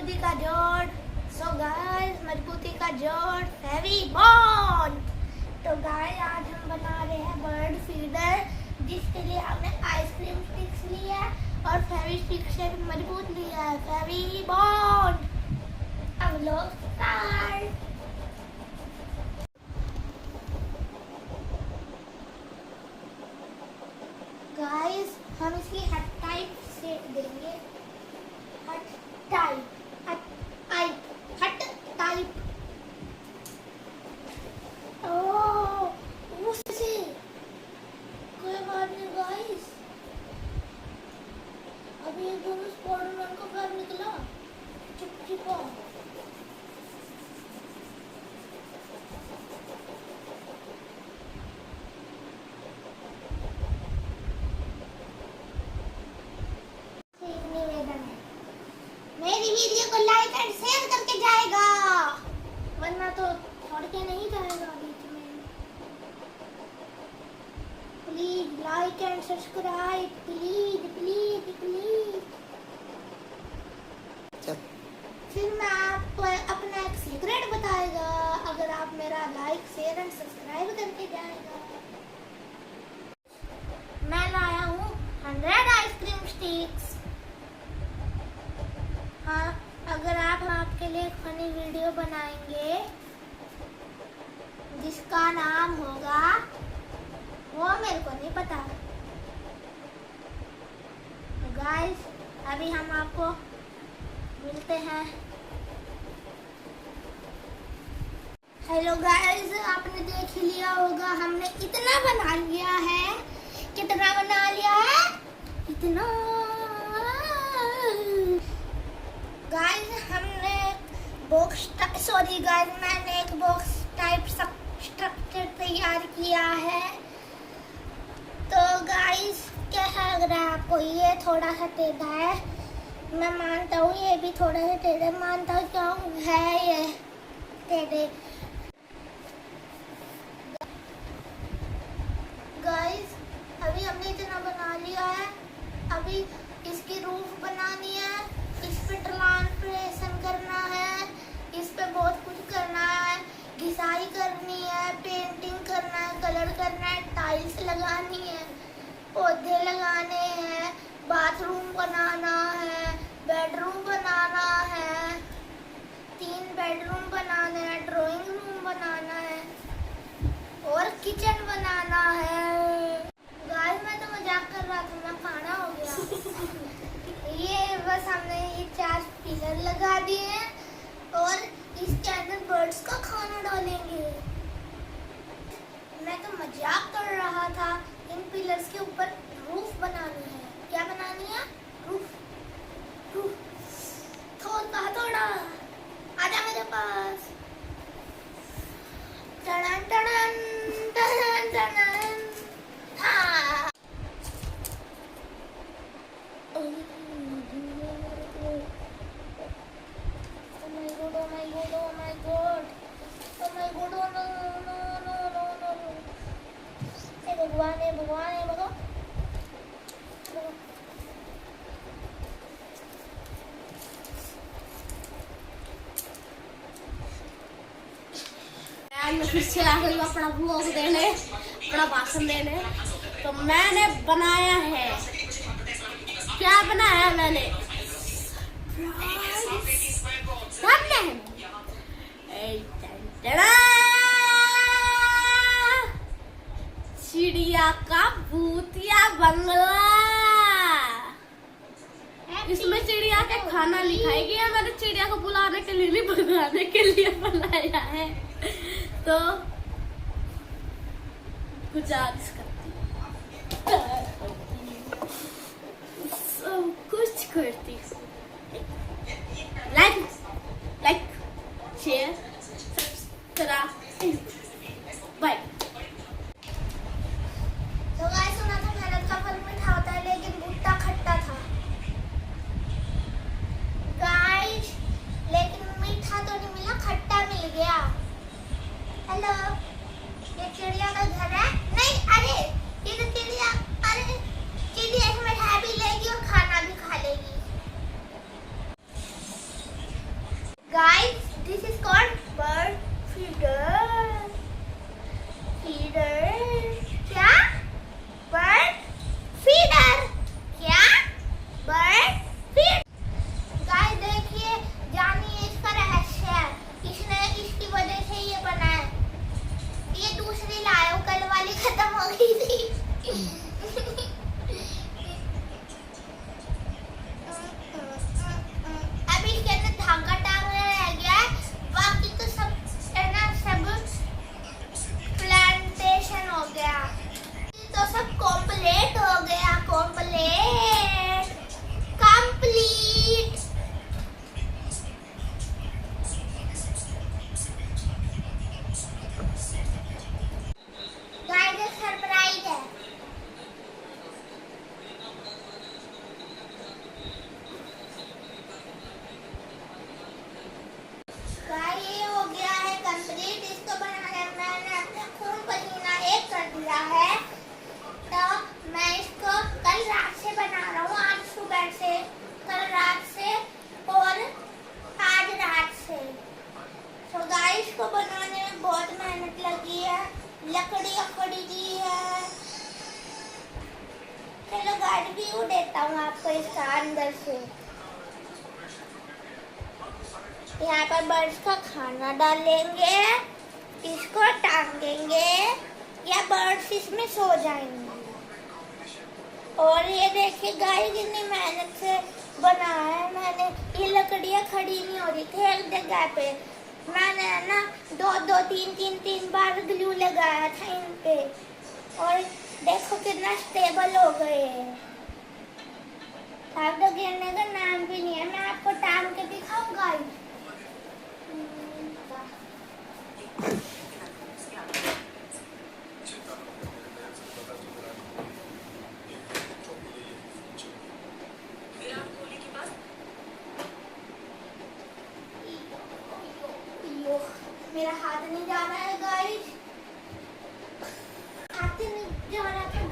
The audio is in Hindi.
मजबूती का जोड़। सो गाइस, मजबूती का जोड़ फेवी बॉन्ड। तो गाइस आज हम बना रहे हैं बर्ड फीडर, जिसके लिए हमने आइसक्रीम स्टिक्स ली है और फेवी स्टिक से मजबूत लिया है फेवी बॉन्ड। अब लोग स्टार्ट। गाइस हम इसकी हट टाइप से देंगे। हट टाइप, हट टाइप। ओह उससे कोई बात नहीं गाइस। अभी ये दोनों स्पाइडरमैन का पैर निकला। चिपचिपा मेरी वीडियो को लाइक एंड शेयर करके जाएगा, वरना तो छोड़ के नहीं जाएगा बीच में। Please like and subscribe, please please please. फिर मैं आपको अपना एक सीक्रेट बताएगा अगर आप मेरा लाइक शेयर एंड सब्सक्राइब करके जाएगा। मैं लाया हूँ 100 आइसक्रीम स्टिक्स। हाँ, अगर आप आपके लिए फनी वीडियो बनाएंगे जिसका नाम होगा, वो मेरे को नहीं पता। तो गाइस अभी हम आपको मिलते हैं। हेलो गाइस, आपने देख लिया होगा हमने इतना बना लिया है। कितना बना लिया है? इतना। गाइस हमने मैंने एक बॉक्स टाइप स्ट्रक्चर तैयार किया है। तो गाइस कैसा लग रहा है आपको? ये थोड़ा सा टेढ़ा है, मैं मानता हूँ। ये भी थोड़ा सा टेढ़ा मानता हूँ, क्यों है ये टेढ़े। गाइस अभी हमने इतना बना लिया है। अभी इसकी रूफ बनानी है, इस पे ट्रांसलेशन करना है, इस पे बहुत कुछ करना है। घिसाई करनी है, पेंटिंग करना है, कलर करना है, टाइल्स लगानी है, पौधे लगाने हैं, बाथरूम बनाना है, बेडरूम बनाना है, 3 बेडरूम बनाने हैं, ड्राइंग रूम बनाना है और किचन बनाना है। गाइस मैं तो मजाक कर रहा था, मैं खाना हो गया। ये बस हमने ये 4 पिलर लगा दिए हैं और इसके अंदर बर्ड्स का खाना डालेंगे। मैं तो मजाक कर रहा था। इन पिलर्स के ऊपर रूफ बनानी है। क्या बनानी है? रूफ। थोड़ा आजा मेरे पास। टड़न टड़न टड़न टड़न। हाँ भगवान है मैं फिर से आ गई अपना ब्लॉग देने, अपना भाषण देने। तो मैंने बनाया है, क्या बनाया मैंने? चिड़िया का भूतिया बंगला। इसमें चिड़िया के खाना लिखाई गया। मैंने चिड़िया को बुलाने के लिए नहीं, भगाने के लिए बनाया है। तो गुजारिश करती सब कुछ करती। Like share subscribe bye. तो गाइस सुना था मेहनत का फल मीठा होता है, लेकिन भुट्टा खट्टा था। गाइस लेकिन मीठा तो नहीं मिला, खट्टा मिल गया। हेलो, ये चिड़िया का घर है? नहीं, अरे ये तो चिड़िया, अरे चिड़िया इसमें खा भी लेगी और खाना भी खा लेगी। यहाँ पर बर्ड्स का खाना डालेंगे, इसको टांगेंगे या बर्ड्स इसमें सो जाएंगे। और ये देखिए गाइस कितनी मेहनत से बनाया है मैंने। ये लकड़ियाँ खड़ी नहीं हो रही थी एक जगह पे, मैंने ना दो तीन बार ग्लू लगाया था इन पे, और देखो कितना स्टेबल हो गए हैं। अब तो गिरने का नाम भी नहीं है। मैं आपको टांग के दिखाऊं गाइस। मेरा हाथ नहीं जा रहा है गाइस, हाथ नहीं जा रहा था।